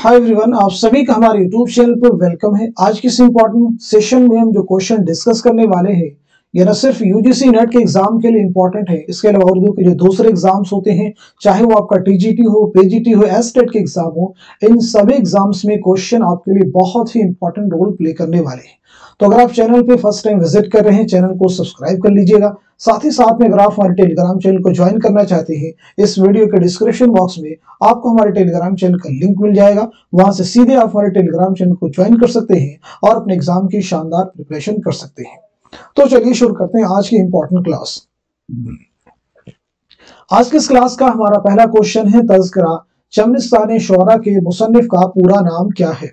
Hi everyone, आप सभी का हमारे यूट्यूब चैनल पर वेलकम है। आज के इस इम्पोर्टेंट सेशन में हम जो क्वेश्चन डिस्कस करने वाले हैं ये न सिर्फ यूजीसी नेट के एग्जाम के लिए इम्पोर्टेंट है, इसके अलावा उर्दू के जो दूसरे एग्जाम्स होते हैं, चाहे वो आपका टीजीटी हो, पीजीटी हो, एसटेट के एग्जाम हो, इन सभी एग्जाम्स में क्वेश्चन आपके लिए बहुत ही इंपॉर्टेंट रोल प्ले करने वाले हैं। तो अगर आप चैनल पे फर्स्ट टाइम विजिट कर रहे हैं, चैनल को सब्सक्राइब कर लीजिएगा। साथ ही साथ में अगर आप हमारे टेलीग्राम चैनल को ज्वाइन करना चाहते हैं, इस वीडियो के डिस्क्रिप्शन बॉक्स में आपको हमारे टेलीग्राम चैनल का लिंक मिल जाएगा। वहां से सीधे आप हमारे टेलीग्राम चैनल को ज्वाइन कर सकते हैं और अपने एग्जाम की शानदार प्रिपरेशन कर सकते हैं। तो चलिए शुरू करते हैं आज की इंपॉर्टेंट क्लास। आज की इस क्लास का हमारा पहला क्वेश्चन है, तज़किरा चमनिस्तान शुअरा के मुसन्निफ का पूरा नाम क्या है?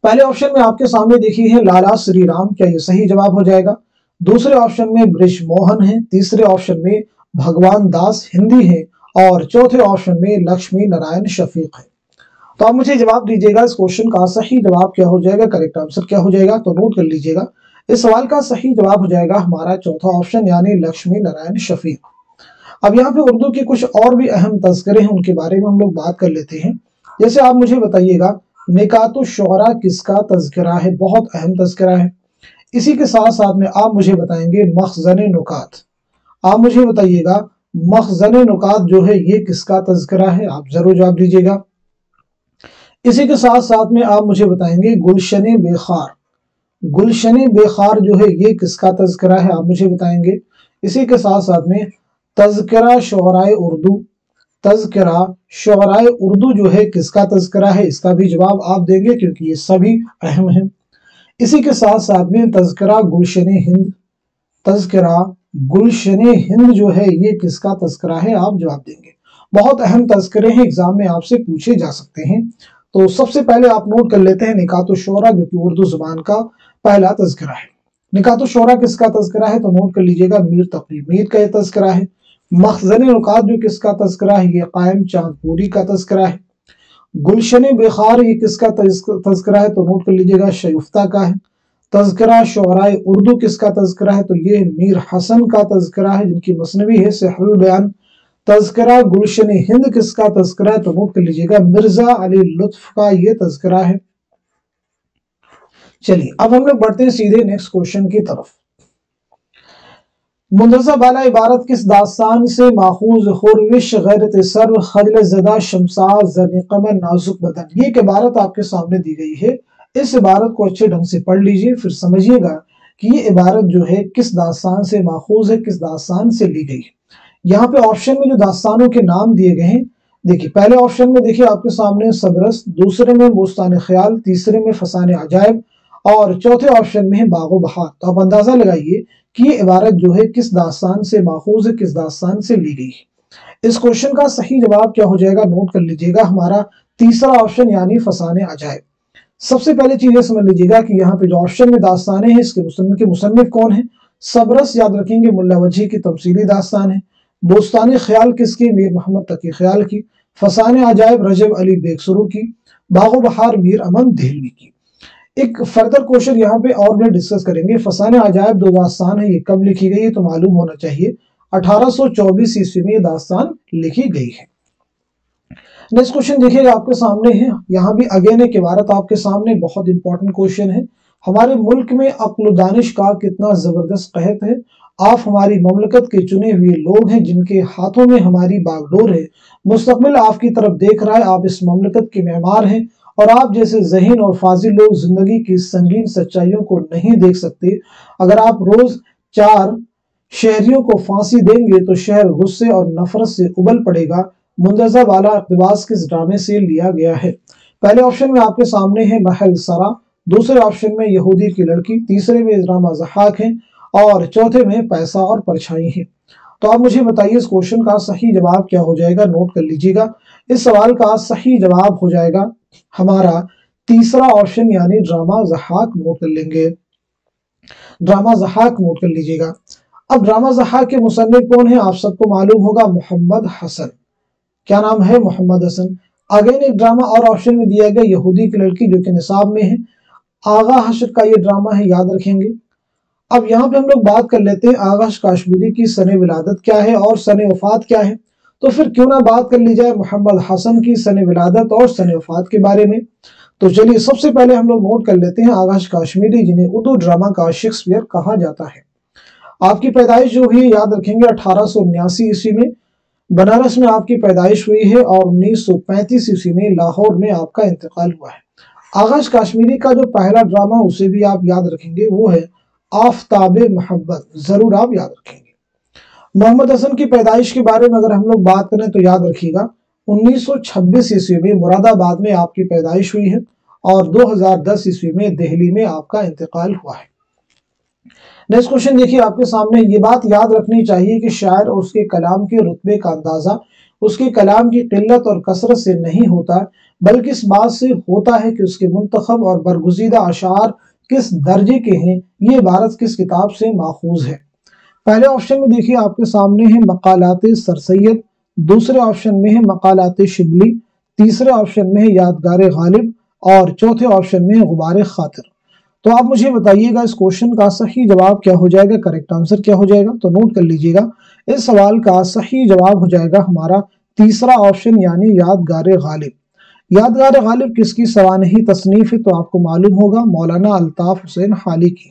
पहले ऑप्शन में आपके सामने देखिए है लाला श्री राम, क्या ये सही जवाब हो जाएगा? दूसरे ऑप्शन में ब्रिज मोहन है, तीसरे ऑप्शन में भगवान दास हिंदी है और चौथे ऑप्शन में लक्ष्मी नारायण शफीक है। तो आप मुझे जवाब दीजिएगा, इस क्वेश्चन का सही जवाब क्या हो जाएगा, करेक्ट आंसर क्या हो जाएगा? तो नोट कर लीजिएगा, इस सवाल का सही जवाब हो जाएगा हमारा चौथा ऑप्शन यानी लक्ष्मी नारायण शफीक। अब यहाँ पे उर्दू के कुछ और भी अहम तज़किरे हैं, उनके बारे में हम लोग बात कर लेते हैं। जैसे आप मुझे बताइएगा निकातुश्शुअरा किसका तज़किरा है? बहुत अहम तज़किरा है। इसी के साथ साथ में आप मुझे बताएंगे मखज़न नुकात। आप मुझे बताइएगा मखज़न नुकात जो है ये किसका तज़किरा है? आप जरूर जवाब दीजिएगा। इसी के साथ साथ में आप मुझे बताएंगे गुलशन बेखार। गुलशन बेखार जो है ये किसका तज़किरा है? आप मुझे बताएंगे। इसी के साथ साथ में तज़किरा शुअराए उर्दू। तज़किरा शुअराए उर्दू जो है किसका तज़किरा है? इसका भी जवाब आप देंगे क्योंकि ये सभी अहम हैं। इसी के साथ साथ में तज़किरा गुलशन हिंद। तज़किरा गुलशन हिंद जो है ये किसका तज़किरा है? आप जवाब देंगे। बहुत अहम तज़किरे हैं, एग्जाम में आपसे पूछे जा सकते हैं। तो सबसे पहले आप नोट कर लेते हैं निकातुश्शुअरा, जो कि उर्दू जुबान का पहला तज़किरा है। निकातुश्शुअरा किसका तज़किरा है? तो नोट कर लीजिएगा मीर तक़ी मीर का यह तज़किरा है। मखज़न नुकात जो किसका तज़किरा है? ये कायम चांदपुरी का तज़किरा है। गुलशन बेखार ये किसका तज़किरा है? तो नोट कर लीजिएगा शगुफ्ता का है। तज़किरा शुअराए उर्दू किसका तज़किरा है? तो ये मीर हसन का तज़किरा है, जिनकी मसनवी है सिहरुल बयान। तज़किरा गुलशन हिंद किसका तज़किरा है? तो नोट कर लीजिएगा मिर्जा अली लुत्फ का ये तज़किरा है। चलिए अब हम लोग बढ़ते हैं सीधे नेक्स्ट क्वेश्चन की तरफ। मुंतज़ा बाला इबारत किस दास्तान से माखूज? खुरविश गैरत सर्व खजल ज़दा शमसार ज़र्न कमर नाजुक बदन। ये एक इबारत आपके सामने दी गई है। इस इबारत को अच्छे ढंग से पढ़ लीजिए, फिर समझिएगा कि ये इबारत जो है किस दास्तान से माखूज है, किस दास्तान से ली गई है। यहाँ पे ऑप्शन में जो दास्तानों के नाम दिए गए हैं, देखिए पहले ऑप्शन में देखिए आपके सामने सबरस, दूसरे में बुस्तान ख्याल, तीसरे में फसाने अजायब और चौथे ऑप्शन में है बागो बहार। तो आप अंदाजा लगाइए कि ये इबारत जो है किस दास्तान से माखूज है, किस दास्तान से ली गई है। इस क्वेश्चन का सही जवाब क्या हो जाएगा? नोट कर लीजिएगा हमारा तीसरा ऑप्शन यानी फसाने अजायब। सबसे पहले चीजें समझ लीजिएगा कि यहाँ पे जो ऑप्शन में दास्तानें हैं इसके मुसन्निफ कौन है? सबरस याद रखेंगे मुल्ला वजी की तमसीली दास्तान है। बुस्तान ख्याल किसकी? मीर मोहम्मद तकी ख्याल की। फसाने अजायब रजब अली बेगसुरू की। बागो बहार मीर अमन देहलवी की। एक फर्दर क्वेश्चन यहाँ पे और भी डिस्कस करेंगे। फसाने अजायब दो दास्तान है, ये कब लिखी गई है? तो मालूम होना चाहिए 1824 ईस्वी में ये दास्तान लिखी गई है। नेक्स्ट क्वेश्चन देखिएगा आपके सामने है, यहाँ भी अगेन एक इबारत आपके सामने, बहुत इंपॉर्टेंट क्वेश्चन है। हमारे मुल्क में अक्ल दानिश का कितना जबरदस्त कहत है। आप हमारी ममलकत के चुने हुए लोग हैं, जिनके हाथों में हमारी बागडोर है। मुस्तकबिल आपकी तरफ देख रहा है, आप इस ममलकत के मेहमान हैं और आप जैसे ज़हीन और फाजिल लोग जिंदगी की संगीन सच्चाइयों को नहीं देख सकते। अगर आप रोज 4 शहरियों को फांसी देंगे तो शहर गुस्से और नफरत से उबल पड़ेगा। मुंतज़ा बाला इक़्तिबास किस ड्रामे से लिया गया है? पहले ऑप्शन में आपके सामने है महल सरा, दूसरे ऑप्शन में यहूदी की लड़की, तीसरे में ड्रामा ज़हाक है और चौथे में पैसा और परछाई है। तो आप मुझे बताइए इस क्वेश्चन का सही जवाब क्या हो जाएगा? नोट कर लीजिएगा, इस सवाल का सही जवाब हो जाएगा हमारा तीसरा ऑप्शन यानी ड्रामा ज़हाक। नोट कर लेंगे, ड्रामा ज़हाक नोट कर लीजिएगा। अब ड्रामा ज़हाक के मुसन्निफ कौन है? आप सबको मालूम होगा, मोहम्मद हसन। क्या नाम है? मोहम्मद हसन। अगेन एक ड्रामा और ऑप्शन में दिया गया यहूदी की लड़की, जो कि निसाब में है। आगा हशर का ये ड्रामा है, याद रखेंगे। अब यहाँ पे हम लोग बात कर लेते हैं आगा काश्मीरी की सने विलादत क्या है और सने वफात क्या है। तो फिर क्यों ना बात कर ली जाए मोहम्मद हसन की सन विलादत और सन वफात के बारे में। तो चलिए सबसे पहले हम लोग नोट कर लेते हैं आगाश काश्मीरी, जिन्हें उर्दू ड्रामा का शेक्सपियर कहा जाता है। आपकी पैदाइश जो हुई याद रखेंगे 1879 ईस्वी में बनारस में आपकी पैदाइश हुई है और 1935 ईस्वी में लाहौर में आपका इंतकाल हुआ है। आगाश काश्मीरी का जो पहला ड्रामा उसे भी आप याद रखेंगे, वो है आफताबे मोहब्बत, जरूर आप याद रखेंगे। मोहम्मद हसन की पैदाइश के बारे में अगर हम लोग बात करें तो याद रखिएगा 1926 ईस्वी में मुरादाबाद में आपकी पैदाइश हुई है और 2010 ईस्वी में दिल्ली में आपका इंतकाल हुआ है। नेक्स्ट क्वेश्चन देखिए आपके सामने, ये बात याद रखनी चाहिए कि शायर और उसके कलाम के रुतबे का अंदाजा उसके कलाम की किल्लत और कसरत से नहीं होता, बल्कि इस बात से होता है कि उसके मुंतखब और बरगुज़ीदा अशार किस दर्जे के हैं, ये इबारत किस किताब से माखूज है। पहले ऑप्शन में देखिए आपके सामने है मकालाते सर सैयद, दूसरे ऑप्शन में है मकालाते शिबली, तीसरे ऑप्शन में है यादगार गालिब और चौथे ऑप्शन में है गुबार खातिर। तो आप मुझे बताइएगा इस क्वेश्चन का सही जवाब क्या हो जाएगा, करेक्ट आंसर क्या हो जाएगा। तो नोट कर लीजिएगा, इस सवाल का सही जवाब हो जाएगा हमारा तीसरा ऑप्शन यानी यादगार गालिब। यादगार गालिब किसकी सवानही तसनीफ है, तो आपको मालूम होगा मौलाना अल्ताफ हुसैन हाली की।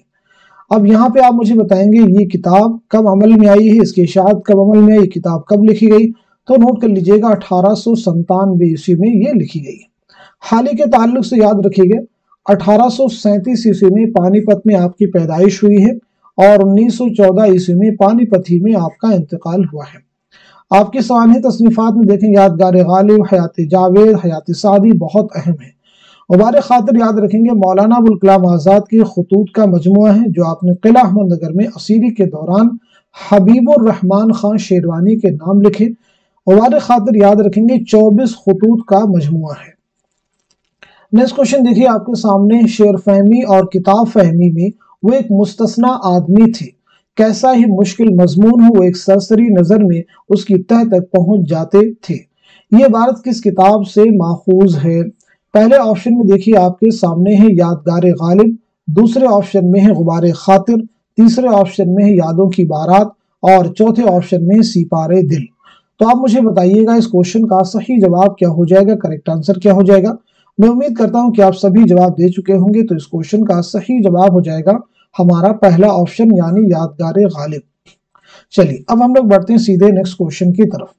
अब यहाँ पे आप मुझे बताएंगे ये किताब कब अमल में आई है, इसकी इशाअत कब अमल में आई, किताब कब लिखी गई। तो नोट कर लीजिएगा 1897 ईस्वी में ये लिखी गई। हाली के ताल्लुक से याद रखिएगा 1837 ईस्वी में पानीपत में आपकी पैदाइश हुई है और 1914 ईस्वी में पानीपत ही में आपका इंतकाल हुआ है। आपकी सवानही तसनीफात में देखें यादगार गालिब, हयात जावेद, हयात सादी बहुत अहम है। गुबार खातिर याद रखेंगे मौलाना अबुल कलाम आज़ाद के खतूत का मजमुआ है जो आपने किला अहमद नगर में असीरी के दौरान हबीबुर रहमान खान शेरवानी के नाम लिखे। गुबार खातिर याद रखेंगे 24 खतूत का मजमुआ है। नेक्स्ट क्वेश्चन देखिए आपके सामने, शेर फहमी और किताब फहमी में वो एक मुस्तस्ना आदमी थे, कैसा ही मुश्किल मजमून हो वो एक सरसरी नजर में उसकी तह तक पहुंच जाते थे। ये इबारत किस किताब से माखूज है। पहले ऑप्शन में देखिए आपके सामने है यादगार गालिब, दूसरे ऑप्शन में है गुबार खातिर, तीसरे ऑप्शन में है यादों की बारात और चौथे ऑप्शन में सिपारे दिल। तो आप मुझे बताइएगा इस क्वेश्चन का सही जवाब क्या हो जाएगा, करेक्ट आंसर क्या हो जाएगा। मैं उम्मीद करता हूं कि आप सभी जवाब दे चुके होंगे। तो इस क्वेश्चन का सही जवाब हो जाएगा हमारा पहला ऑप्शन यानी यादगार गालिब। चलिए अब हम लोग बढ़ते हैं सीधे नेक्स्ट क्वेश्चन की तरफ।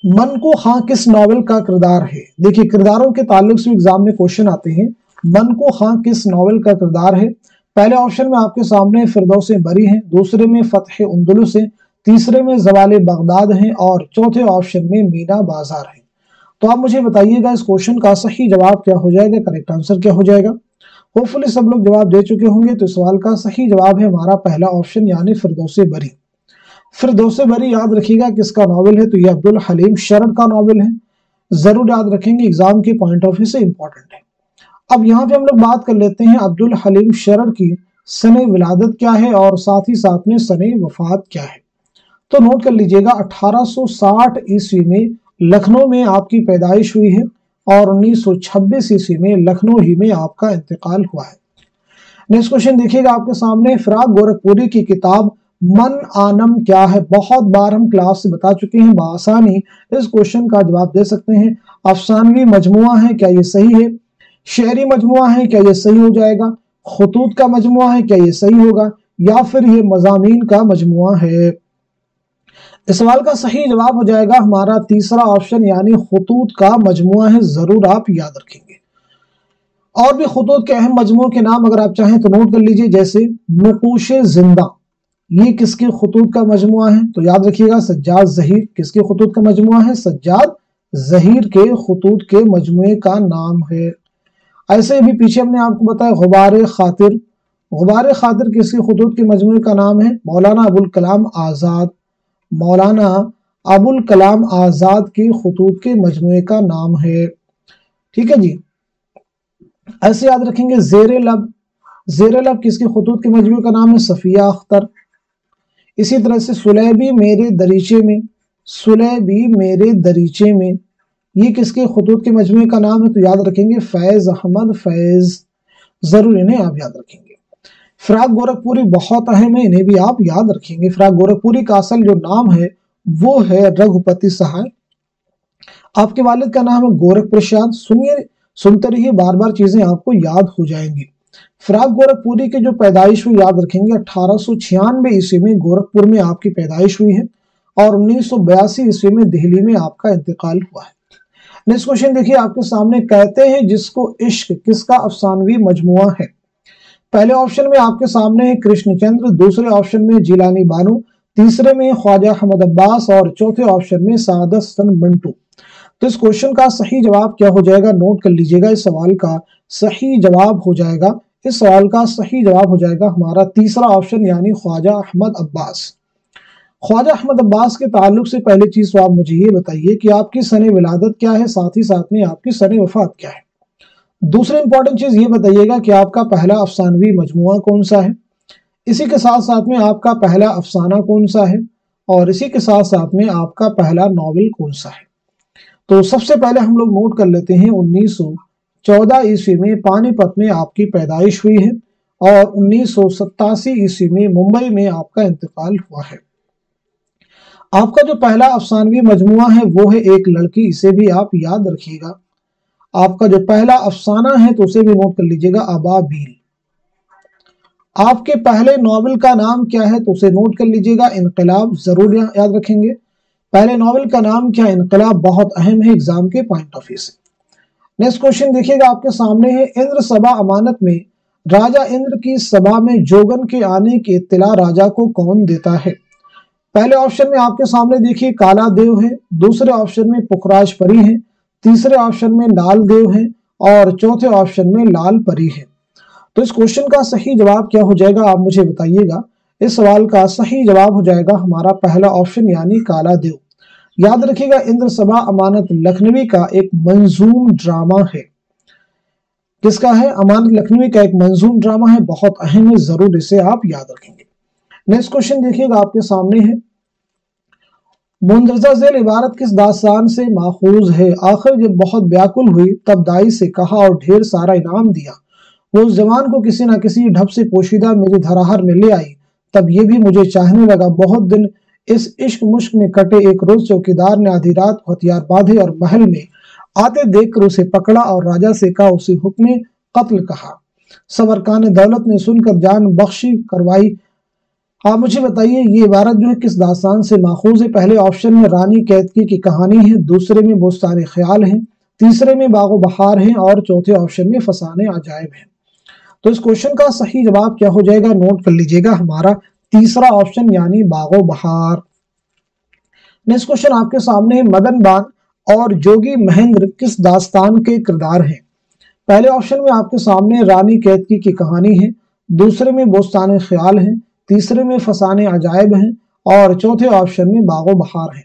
मन को खां किस नॉवेल का किरदार है। देखिए किरदारों के ताल्लुक से एग्जाम में क्वेश्चन आते हैं। मन को खां किस नॉवेल का किरदार है। पहले ऑप्शन में आपके सामने फिरदौस बरी है, दूसरे में फतह उंदुलुस है, तीसरे में जवाले बगदाद है और चौथे ऑप्शन में मीना बाजार है। तो आप मुझे बताइएगा इस क्वेश्चन का सही जवाब क्या हो जाएगा, करेक्ट आंसर क्या हो जाएगा। होपफुली सब लोग जवाब दे चुके होंगे। तो सवाल का सही जवाब है हमारा पहला ऑप्शन यानी फिरदौस बरी। फिरदौस बरी याद रखिएगा किसका नॉवेल है, तो ये अब्दुल हलीम शरर का नॉवेल है। जरूर याद रखेंगे, एग्जाम के पॉइंट ऑफ व्यू से इंपॉर्टेंट है। अब यहाँ पे हम लोग बात कर लेते हैं अब्दुल हलीम शरर की सने विलादत क्या है और साथ ही साथ में सने वफात क्या है। तो नोट कर लीजिएगा 1860 ईस्वी में लखनऊ में आपकी पैदाइश हुई है और 1926 ईस्वी में लखनऊ ही में आपका इंतकाल हुआ है। नेक्स्ट क्वेश्चन देखिएगा आपके सामने, फिराक गोरखपुरी की किताब मन आनम क्या है। बहुत बार हम क्लास से बता चुके हैं, बआसानी इस क्वेश्चन का जवाब दे सकते हैं। अफसानवी मजमुआ है, क्या ये सही है। शेरी मजमुआ है, क्या ये सही हो जाएगा। खतूत का मजमुआ है, क्या ये सही होगा, या फिर ये मजामीन का मजमुआ है। इस सवाल का सही जवाब हो जाएगा हमारा तीसरा ऑप्शन यानी खतूत का मजमुआ है। जरूर आप याद रखेंगे। और भी खतूत के अहम मजमुओं के नाम अगर आप चाहें तो नोट कर लीजिए, जैसे नुकूशे जिंदा, ये किसके खतूत का मजमुआ है, तो याद रखिएगा सज्जाद जहीर। किसके खतूत का मजमुआ है, सज्जाद जहीर के खतूत के मजमुए का नाम है। ऐसे भी पीछे हमने आपको बताया गुबार खातिर। गुबार खातिर किसके खतूत के मजमुए का नाम है, मौलाना अबुल कलाम आजाद। मौलाना अबुल कलाम आजाद के खतूत के मजमुए का नाम है। ठीक है जी। ऐसे याद रखेंगे जेरे लब। जेरे लब किसके खतूत के मजमुए का नाम है, सफिया अख्तर। इसी तरह से सुलेबी मेरे दरीचे में, सुलेबी मेरे दरीचे में, ये किसके खतूत के मजमुए का नाम है, तो याद रखेंगे फैज अहमद फैज। जरूर इन्हें आप याद रखेंगे। फिराक गोरखपुरी बहुत अहम है, इन्हें भी आप याद रखेंगे। फिराक गोरखपुरी का असल जो नाम है वो है रघुपति सहाय। आपके वालिद का नाम है गोरख प्रसाद। सुनिए, सुनते रहिए, बार बार चीजें आपको याद हो जाएंगी। फिराक गोरखपुरी की जो पैदाइश हुई याद रखेंगे, 1896 ईस्वी में गोरखपुर में आपकी पैदाइश हुई है और 1982 ईस्वी में दिल्ली में आपका इंतकाल हुआ है। नेक्स्ट क्वेश्चन देखिए आपके सामने, कहते हैं जिसको इश्क किसका अफसानवी मजमुआ है। पहले ऑप्शन में आपके सामने है कृष्णचंद्र, दूसरे ऑप्शन में जिलानी बानो, तीसरे में ख्वाजा अहमद अब्बास और चौथे ऑप्शन में सादत हसन मंटू। तो इस क्वेश्चन का सही जवाब क्या हो जाएगा, नोट कर लीजिएगा। इस सवाल का सही जवाब हो जाएगा, इस सवाल का सही जवाब हो जाएगा हमारा तीसरा ऑप्शन यानी ख्वाजा अहमद अब्बास। ख्वाजा अहमद अब्बास के ताल्लुक से पहली चीज तो आप मुझे ये बताइए कि आपकी सने विलादत क्या है, साथ ही साथ में आपकी सने वफात क्या है। दूसरी इंपॉर्टेंट चीज ये बताइएगा कि आपका पहला अफसानवी मजमुआ कौन सा है, इसी के साथ साथ में आपका पहला अफसाना कौन सा है, और इसी के साथ साथ में आपका पहला नॉवेल कौन सा है। तो सबसे पहले हम लोग नोट कर लेते हैं 1914 ईस्वी में पानीपत में आपकी पैदाइश हुई है और 1987 ईस्वी में मुंबई में आपका इंतकाल हुआ है। आपका जो पहला अफसानवी मजमुआ है वो है एक लड़की, इसे भी आप याद रखिएगा। आपका जो पहला अफसाना है तो उसे भी नोट कर लीजिएगा, अबाबील। आपके पहले नॉवेल का नाम क्या है तो उसे नोट कर लीजिएगा, इनकलाब। जरूर याद रखेंगे, पहले नॉवेल का नाम क्या है, इनकलाब। बहुत अहम है एग्जाम के पॉइंट ऑफ व्यू से। नेक्स्ट क्वेश्चन देखिएगा आपके सामने है, इंद्र सभा अमानत में राजा इंद्र की सभा में जोगन के आने की इत्तला राजा को कौन देता है। पहले ऑप्शन में आपके सामने देखिए काला देव है, दूसरे ऑप्शन में पुखराज परी है, तीसरे ऑप्शन में लाल देव है और चौथे ऑप्शन में लाल परी है। तो इस क्वेश्चन का सही जवाब क्या हो जाएगा आप मुझे बताइएगा। इस सवाल का सही जवाब हो जाएगा हमारा पहला ऑप्शन यानी काला देव। याद रखिएगा, इंद्र सभा अमानत लखनवी का एक मंजूम ड्रामा है। किसका है, अमानत लखनवी का एक मंजूम ड्रामा है, बहुत अहम है, जरूर इसे आप याद रखेंगे। नेक्स्ट क्वेश्चन देखिएगा आपके सामने है, मुंदरजा झेल इबारत किस दास्तान से माखूज है। आखिर जब बहुत व्याकुल हुई तब दाई से कहा और ढेर सारा इनाम दिया। वो उस जवान को किसी न किसी ढब से पोशीदा मेरी धराहर में ले आई, तब ये भी मुझे चाहने लगा। बहुत दिन इस इश्क मुश्क में कटे, एक रोज चौकीदार ने आधी रात को हथियार बांधे और महल में आते देखकर उसे पकड़ा और राजा से कहा, उसे हुक्म कत्ल कहा। सवरकान दौलत ने सुनकर जान बख्शी करवाई। आप मुझे बताइए ये इबारत जो है किस दास्तान से माखूज है। पहले ऑप्शन में रानी कैतकी की कहानी है, दूसरे में बोस्तान ख्याल है, तीसरे में बागो बहार है और चौथे ऑप्शन में फसाने अजायब है। तो इस क्वेश्चन का सही जवाब क्या हो जाएगा, नोट कर लीजिएगा, हमारा तीसरा ऑप्शन यानी बागो बहार। नेक्स्ट क्वेश्चन आपके सामने है, मदन बान और जोगी महेंद्र किस दास्तान के किरदार हैं। पहले ऑप्शन में आपके सामने रानी कैतकी की कहानी है, दूसरे में बोस्तान ख्याल है, तीसरे में फसाने अजायब हैं और चौथे ऑप्शन में बागो बहार है।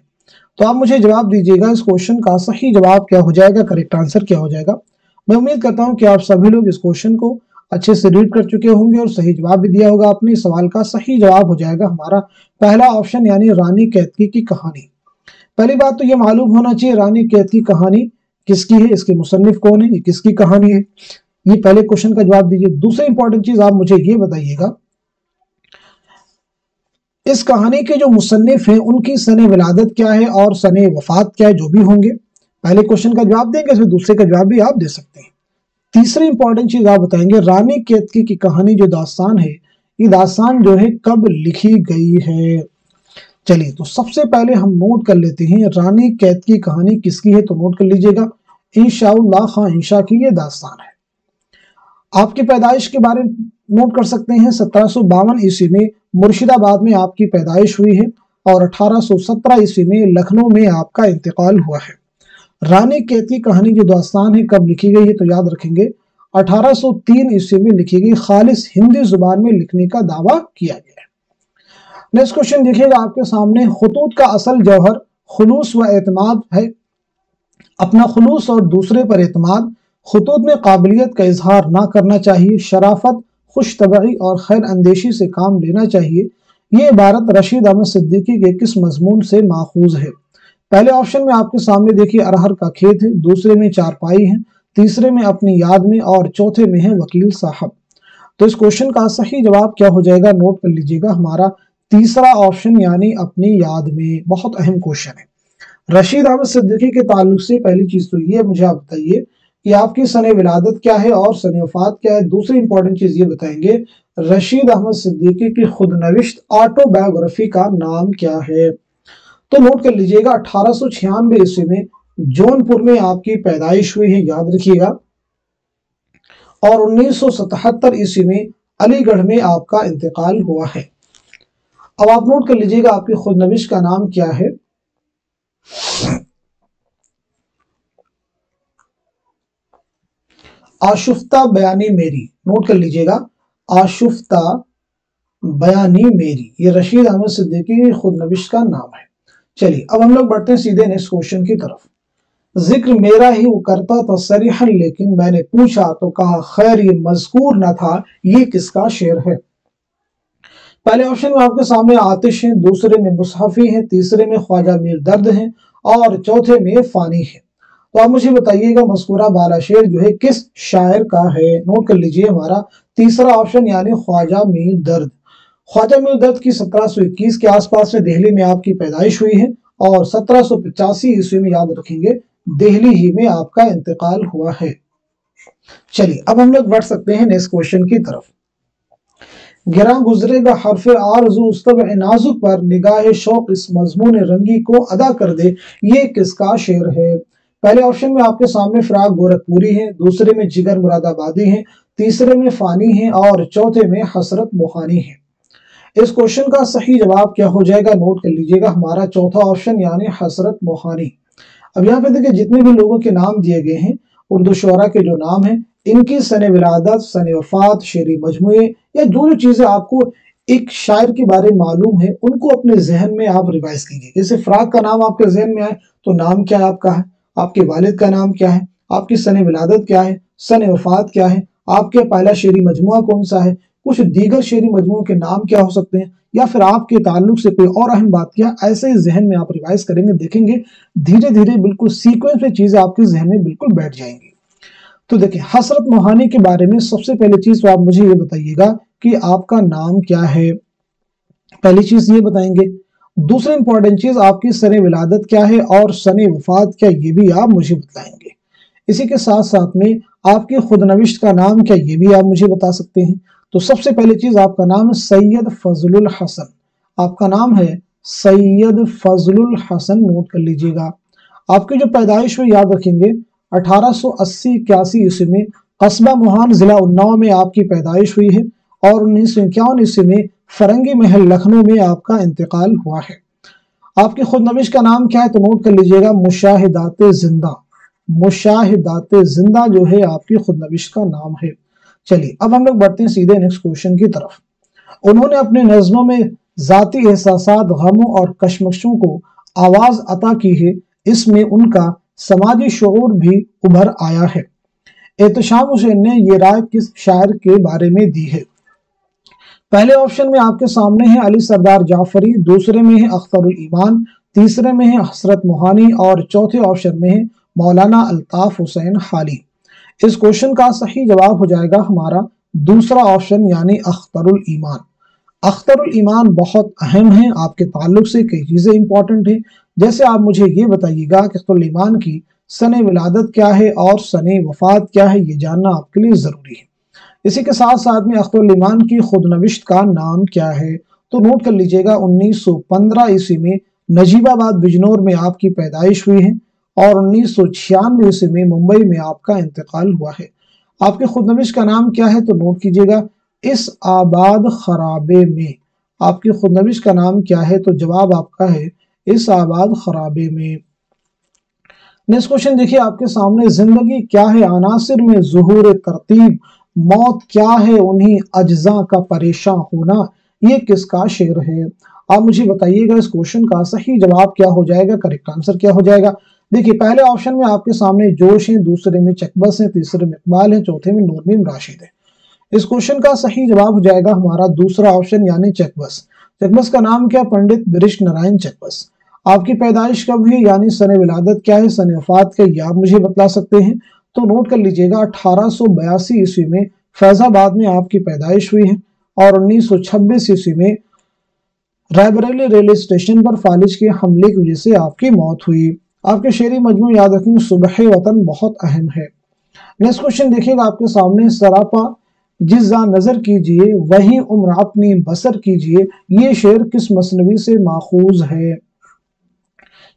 तो आप मुझे जवाब दीजिएगा, इस क्वेश्चन का सही जवाब क्या हो जाएगा, करेक्ट आंसर क्या हो जाएगा। मैं उम्मीद करता हूं कि आप सभी लोग इस क्वेश्चन को अच्छे से रीड कर चुके होंगे और सही जवाब भी दिया होगा आपने। इस सवाल का सही जवाब हो जाएगा हमारा पहला ऑप्शन यानी रानी कैतकी की कहानी। पहली बात तो ये मालूम होना चाहिए रानी कैतकी कहानी किसकी है, इसके मुसन्निफ कौन है, ये किसकी कहानी है, ये पहले क्वेश्चन का जवाब दीजिए। दूसरी इंपॉर्टेंट चीज आप मुझे ये बताइएगा, इस कहानी के जो मुसन्निफ हैं उनकी सने विलादत क्या है और सने वफात क्या है, जो भी होंगे। पहले क्वेश्चन का जवाब देंगे, फिर दूसरे का जवाब भी आप दे सकते हैं। तीसरी इंपॉर्टेंट चीज आप बताएंगे, रानी कैतकी की कहानी जो दास्तान है, ये दास्तान जो है कब लिखी गई है। चलिए तो सबसे पहले हम नोट कर लेते हैं रानी कैतकी कहानी किसकी है, तो नोट कर लीजिएगा, इंशाउल्लाह खां इंशा की ये दास्तान है। आपकी पैदाइश के बारे में नोट कर सकते हैं, 1752 ईस्वी में मुर्शिदाबाद में आपकी पैदाइश हुई है और 1817 ईस्वी में लखनऊ में आपका इंतकाल हुआ है। रानी कैतकी कहानी जो दास्तान है कब लिखी गई है, तो याद रखेंगे 1803 ईस्वी में लिखी गई, खालिस हिंदी जुबान में लिखने का दावा किया गया है। नेक्स्ट क्वेश्चन देखिएगा आपके सामने, खुतूत का असल जौहर खुलूस व एतमाद है। अपना खुलूस और दूसरे पर एतमाद, खुतूत में काबिलियत का इजहार ना करना चाहिए, शराफत, खुश तबई और खैर अंदेशी से काम लेना चाहिए। ये इबारत रशीद अहमद सिद्दीकी के किस मजमून से माखूज है। पहले ऑप्शन में आपके सामने देखिए अरहर का खेत है, दूसरे में चारपाई है, तीसरे में अपनी याद में और चौथे में है वकील साहब। तो इस क्वेश्चन का सही जवाब क्या हो जाएगा, नोट कर लीजिएगा, हमारा तीसरा ऑप्शन यानी अपनी याद में। बहुत अहम क्वेश्चन है। रशीद अहमद सिद्दीकी के ताल्लुक से पहली चीज तो ये मुझे आप बताइए कि आपकी सने विलादत क्या है और सने वफात क्या है। दूसरी इंपॉर्टेंट चीज ये बताएंगे रशीद अहमद सिद्दीकी की खुदनविश्त ऑटोबायोग्राफी का नाम क्या है। तो नोट कर लीजिएगा 1896 ईस्वी में जौनपुर में आपकी पैदाइश हुई है, याद रखिएगा, और 1977 ईस्वी में अलीगढ़ में आपका इंतकाल हुआ है। अब आप नोट कर लीजिएगा आपकी खुदनविश का नाम क्या है। आशुफ्ता बयानी मेरी, नोट कर लीजिएगा आशुफ्ता बयानी मेरी, ये रशीद अहमद सिद्दीकी की खुदनविश का नाम है। चलिए अब हम लोग बढ़ते हैं सीधे नेक्स्ट क्वेश्चन की तरफ। जिक्र मेरा ही वो करता था सरीहन, लेकिन मैंने पूछा तो कहा खैर ये मजकूर न था, ये किसका शेर है। पहले ऑप्शन में आपके सामने आतिश है, दूसरे में मुसहफी है, तीसरे में ख्वाजा मीर दर्द है और चौथे में फानी है। तो आप मुझे बताइएगा मस्कूरा बाला शेर जो है किस शायर का है। नोट कर लीजिए हमारा तीसरा ऑप्शन यानी ख्वाजा मीर दर्द। ख्वाजा मीर दर्द की 1721 के आसपास में दिल्ली में आपकी पैदाइश हुई है और 1785 ईस्वी में, याद रखेंगे, दिल्ली ही में आपका इंतकाल हुआ है। चलिए अब हम लोग बढ़ सकते हैं नेक्स्ट क्वेश्चन की तरफ। गिरा गुजरेगा हरफे आरज़ू उस्तब नाजुक पर, निगाह शौक इस मजमून रंगी को अदा कर दे, ये किसका शेर है। पहले ऑप्शन में आपके सामने फिराक गोरखपुरी है, दूसरे में जिगर मुरादाबादी है, तीसरे में फानी है और चौथे में हसरत मोहानी है। इस क्वेश्चन का सही जवाब क्या हो जाएगा, नोट कर लीजिएगा हमारा चौथा ऑप्शन यानी हसरत मोहानी। अब यहाँ पे देखिए जितने भी लोगों के नाम दिए गए हैं, उर्दू शुअरा के जो नाम हैं, इनकी सने विलादत, सने वफात, शेरी मजमुए या जो चीजें आपको एक शायर के बारे में मालूम है उनको अपने जहन में आप रिवाइज कीजिए। जैसे फराक का नाम आपके जहन में आए तो नाम क्या आपका है, आपके वालिद का नाम क्या है, आपकी सने विलादत क्या है, सने वफात क्या है, आपके पहला शेरी मजमुआ कौन सा है, कुछ दीगर शेरी मजमुओं के नाम क्या हो सकते हैं, या फिर आपके ताल्लुक से कोई और अहम बात क्या, ऐसे ही जहन में आप रिवाइज करेंगे, देखेंगे धीरे धीरे बिल्कुल सीक्वेंस में चीजें आपके जहन में बिल्कुल बैठ जाएंगी। तो देखिए हसरत मोहानी के बारे में सबसे पहली चीज तो आप मुझे ये बताइएगा कि आपका नाम क्या है, पहली चीज ये बताएंगे। दूसरी इंपॉर्टेंट चीज आपकी सने विलादत क्या है और सने वफात क्या, ये भी आप मुझे बताएंगे। इसी के साथ साथ में आपकी खुदनविश्त का नाम क्या, ये भी आप मुझे बता सकते हैं। तो सबसे पहली चीज आपका नाम है सैयद फजलुल हसन, आपका नाम है सैयद फजलुल हसन, नोट कर लीजिएगा। आपकी जो पैदाइश हुई याद रखेंगे 1880-81 ईस्वी में कस्बा मुहान जिला उन्नाव में आपकी पैदाइश हुई है और 1951 ईस्वी में फरंगी महल लखनऊ में आपका इंतकाल हुआ है। आपकी खुदनविश का नाम क्या है, तो नोट कर लीजिएगा मुशाहिदात जिंदा, मुशाहिदात जिंदा जो है आपकी खुदनविश का नाम है। चलिए अब हम लोग बढ़ते हैं सीधे नेक्स्ट क्वेश्चन की तरफ। उन्होंने अपने नज़्मों में जाती एहसासात, गमों और कशमकशों को आवाज अता की है, इसमें उनका समाजी शऊर भी उभर आया है। एहतशाम हुसैन ने ये राय किस शायर के बारे में दी है। पहले ऑप्शन में आपके सामने है अली सरदार जाफरी, दूसरे में है अख्तरुल ईमान, तीसरे में है हसरत मोहानी और चौथे ऑप्शन में है मौलाना अल्ताफ हुसैन खाली। इस क्वेश्चन का सही जवाब हो जाएगा हमारा दूसरा ऑप्शन यानी अख्तरुल ईमान। अख्तरुल ईमान बहुत अहम है, आपके ताल्लुक से कई चीजें इंपॉर्टेंट है। जैसे आप मुझे ये बताइएगा कि अख्तरुल ईमान की सने विलादत क्या है और सने वफात क्या है, ये जानना आपके लिए जरूरी है। इसी के साथ साथ में अख्तरुल ईमान की खुदनविश्त का नाम क्या है, तो नोट कर लीजिएगा 1915 ईस्वी में नजीबाबाद बिजनौर में आपकी पैदाइश हुई है और 1996 ईस्वी में मुंबई में आपका इंतकाल हुआ है। आपके खुदनविश्त का नाम क्या है, तो नोट कीजिएगा इस आबाद खराबे में। आपकी खुदनविश्त का नाम क्या है, तो जवाब आपका है इस आबाद खराबे में। नेक्स्ट क्वेश्चन देखिए आपके सामने, जिंदगी क्या है अनासिर में ज़ुहूर तरतीब, मौत क्या है उन्हीं अज्जा का परेशान होना, ये किसका शेर है। आप मुझे बताइएगा इस क्वेश्चन का सही जवाब क्या हो जाएगा, करेक्ट आंसर क्या हो जाएगा। देखिए पहले ऑप्शन में आपके सामने जोश है, दूसरे में चकबस है, तीसरे में इकबाल है, चौथे में नूरमीम राशिद है। इस क्वेश्चन का सही जवाब हो जाएगा हमारा दूसरा ऑप्शन यानी चकबस। चकबस का नाम क्या, पंडित बिरिश नारायण चकबस। आपकी पैदाइश कब हुई यानी सने विलादत क्या है, सने वफात क्या, ये आप मुझे बता सकते हैं। तो नोट कर लीजिएगा 1882 ईस्वी में फैजाबाद में आपकी पैदाइश हुई है और 1926 ईस्वी में रायबरेली रेलवे स्टेशन पर फालिज के हमले की वजह से आपकी मौत हुई। आपके शेरी मजमू याद रखेंगे सुबह वतन बहुत अहम है। नेक्स्ट क्वेश्चन देखिएगा आपके सामने, सरापा जिज़ा नजर कीजिए वही उम्र अपनी बसर कीजिए, ये शेर किस मसनवी से माखूज है।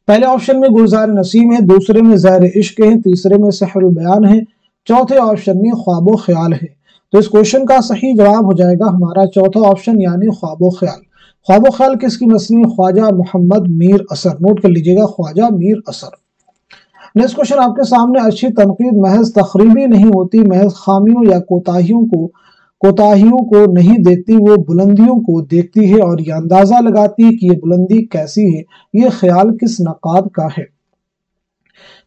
पहले ऑप्शन में गुलजार नसीम है, दूसरे में ज़हर इश्क है, तीसरे में सहरुल बयान है, चौथे ऑप्शन में ख्वाबो ख्याल है। तो इस क्वेश्चन का सही जवाब हो जाएगा हमारा चौथा ऑप्शन यानी ख्वाबो ख्याल। ख्वाबो ख्याल किसकी मसनी? ख्वाजा मोहम्मद मीर असर। नोट कर लीजिएगा, ख्वाजा मीर असर। नेक्स्ट क्वेश्चन आपके सामने, अच्छी तनकीद महज तखरीबी नहीं होती, महज खामियों या कोताहियों को नहीं देखती, वो बुलंदियों को देखती है और ये अंदाजा लगाती है कि ये बुलंदी कैसी है। ये ख्याल किस नकाद का है?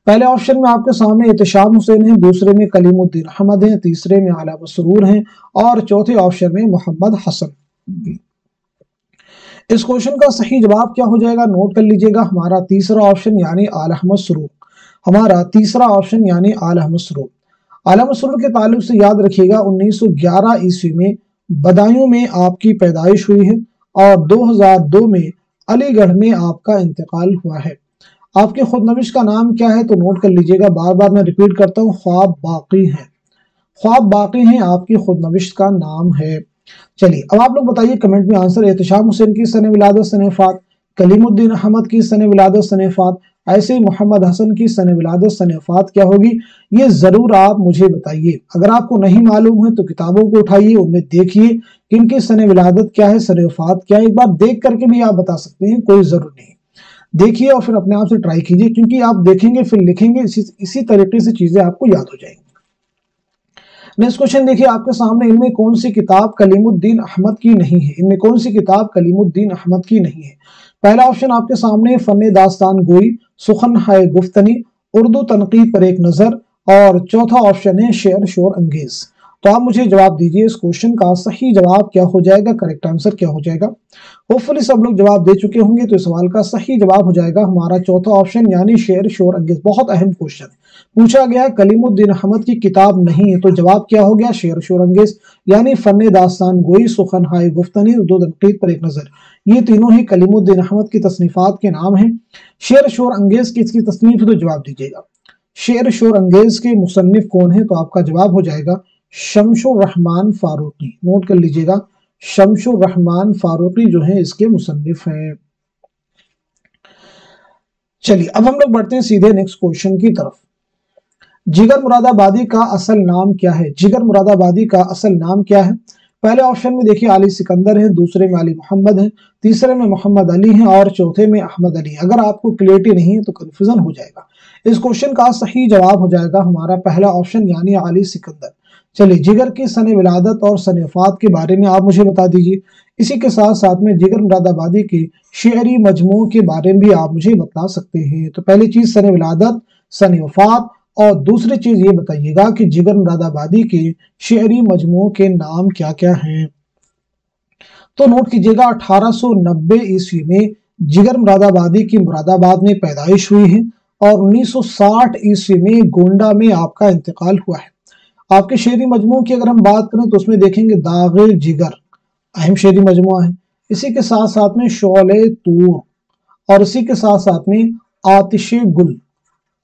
पहले ऑप्शन में आपके सामने एहतशाम हुसैन है, दूसरे में कलीमुद्दीन अहमद है, तीसरे में आला मसरूर हैं और चौथे ऑप्शन में मोहम्मद हसन। इस क्वेश्चन का सही जवाब क्या हो जाएगा? नोट कर लीजिएगा, हमारा तीसरा ऑप्शन यानी आला मसरूर। हमारा तीसरा ऑप्शन यानी आला मसरूर। आला मसरूर के ताल्लुक से याद रखिएगा 1911 ईस्वी में बदायूं में आपकी पैदाइश हुई है और 2002 में अलीगढ़ में आपका इंतकाल हुआ है। आपके खुदनविश का नाम क्या है? तो नोट कर लीजिएगा, बार बार मैं रिपीट करता हूँ, ख्वाब बाकी है। ख्वाब बाकी हैं आपकी खुदनविश का नाम है। चलिए अब आप लोग बताइए कमेंट में आंसर। एहतशाम हुसैन की सने विलादत सने वफात, कलीमुद्दीन अहमद की सने विलादत सने वफात, ऐसे ही मोहम्मद हसन की सने विलादत सने वफात क्या होगी? ये जरूर आप मुझे बताइए। अगर आपको नहीं मालूम है तो किताबों को उठाइए, उनमें देखिए किनकी सने विलादत क्या है, सने वफात क्या है। एक बार देख करके भी आप बता सकते हैं, कोई जरूर नहीं। देखिए और फिर अपने आप से ट्राई कीजिए, क्योंकि आप देखेंगे फिर लिखेंगे, इसी तरीके से चीजें आपको याद हो जाएंगी। नेक्स्ट क्वेश्चन देखिए आपके सामने, इनमें कौन सी किताब कलीमुद्दीन अहमद की नहीं है? इनमें कौन सी किताब कलीमुद्दीन अहमद की नहीं है? पहला ऑप्शन आपके सामने फन्ने दास्तान गोई, सुखन हाय गुफ्तनी, उर्दू तनकीद पर एक नजर और चौथा ऑप्शन है शेर शोर अंगेज। तो आप मुझे जवाब दीजिए, इस क्वेश्चन का सही जवाब क्या हो जाएगा, करेक्ट आंसर क्या हो जाएगा। होपफुली सब लोग जवाब दे चुके होंगे, तो इस सवाल का सही जवाब हो जाएगा हमारा चौथा ऑप्शन यानी शेर शोर अंगेज। बहुत अहम क्वेश्चन है, पूछा गया है कलीमुद्दीन अहमद की किताब नहीं है, तो जवाब क्या हो गया? शेर शोर अंगेज यानी फन्ने दास्तान गोई, सुखन हाय गुफ्तनी, उर्दू तनकीद पर एक नजर, ये तीनों ही कलीमुद्दीन अहमद की तसनीफात के नाम हैं। शेर शोर अंगेज किसकी तसनीफ है? तो जवाब दीजिएगा, शेर शोर अंगेज के मुसन्निफ कौन है? तो आपका जवाब हो जाएगा शमशुर रहमान फारूकी। नोट कर लीजिएगा, शमशुर रहमान फारूकी जो है इसके मुसन्निफ हैं। चलिए अब हम लोग बढ़ते हैं सीधे नेक्स्ट क्वेश्चन की तरफ। जिगर मुरादाबादी का असल नाम क्या है? जिगर मुरादाबादी का असल नाम क्या है? पहले ऑप्शन में देखिए अली सिकंदर है, दूसरे में अली मोहम्मद है, तीसरे में मोहम्मद अली है और चौथे में अहमद अली। अगर आपको क्लियरिटी नहीं है तो कंफ्यूजन हो जाएगा। इस क्वेश्चन का सही जवाब हो जाएगा हमारा पहला ऑप्शन यानी अली सिकंदर। चलिए जिगर की सने विलादत और सने वफात के बारे में आप मुझे बता दीजिए। इसी के साथ साथ में जिगर मुरादाबादी के शेरी मजमू के बारे में भी आप मुझे बता सकते हैं। तो पहली चीज सने विलादत, सने वफात और दूसरी चीज ये बताइएगा कि जिगर मुरादाबादी के शेरी मजमू के नाम क्या क्या हैं। तो नोट कीजिएगा 1890 ईस्वी में जिगर मुरादाबादी की मुरादाबाद में पैदाइश हुई है और 1960 ईस्वी में गोंडा में आपका इंतकाल हुआ है। आपके शेरी मजमू की अगर हम बात करें तो उसमें देखेंगे दागे जिगर अहम शेरी मजमू है, इसी के साथ साथ में शोले तूर और इसी के साथ साथ में आतिशे गुल।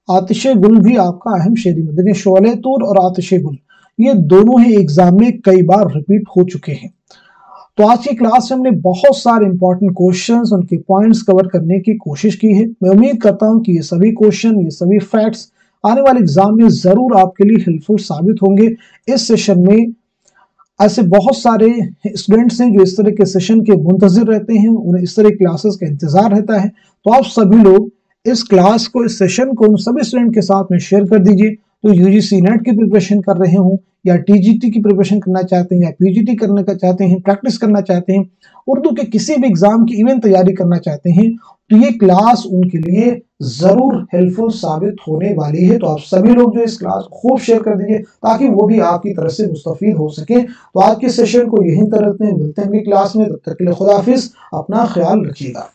आतिशे गुल भी आपका अहम शेरी मजमू, शोले तूर और आतिशे गुल ये दोनों ही एग्जाम में कई बार रिपीट हो चुके हैं। तो आज की क्लास में हमने बहुत सारे इंपॉर्टेंट क्वेश्चंस, उनके पॉइंट्स कवर करने की कोशिश की है। मैं उम्मीद करता हूं कि ये सभी क्वेश्चन, ये सभी फैक्ट्स आने वाले एग्जाम में जरूर आपके लिए हेल्पफुल साबित होंगे। इस सेशन में ऐसे बहुत सारे स्टूडेंट्स हैं जो इस तरह के सेशन के मुंतजिर रहते हैं, उन्हें इस तरह क्लासेस का इंतजार रहता है। तो आप सभी लोग इस क्लास को, इस सेशन को उन सभी स्टूडेंट के साथ में शेयर कर दीजिए तो यूजीसी नेट की प्रिपरेशन कर रहे हों या टीजीटी की प्रिपरेशन करना चाहते हैं या पीजीटी करने का चाहते हैं, प्रैक्टिस करना चाहते हैं, उर्दू के किसी भी एग्जाम की इवन तैयारी करना चाहते हैं, तो ये क्लास उनके लिए जरूर हेल्पफुल साबित होने वाली है। तो आप सभी लोग जो इस क्लास को खूब शेयर कर दीजिए ताकि वो भी आपकी तरफ से मुस्तफीद हो सके। तो आज के सेशन को यहीं तक रखते हैं, मिलते हैं अगली क्लास में, तब तक के लिए खुदा हाफिज, अपना ख्याल रखिएगा।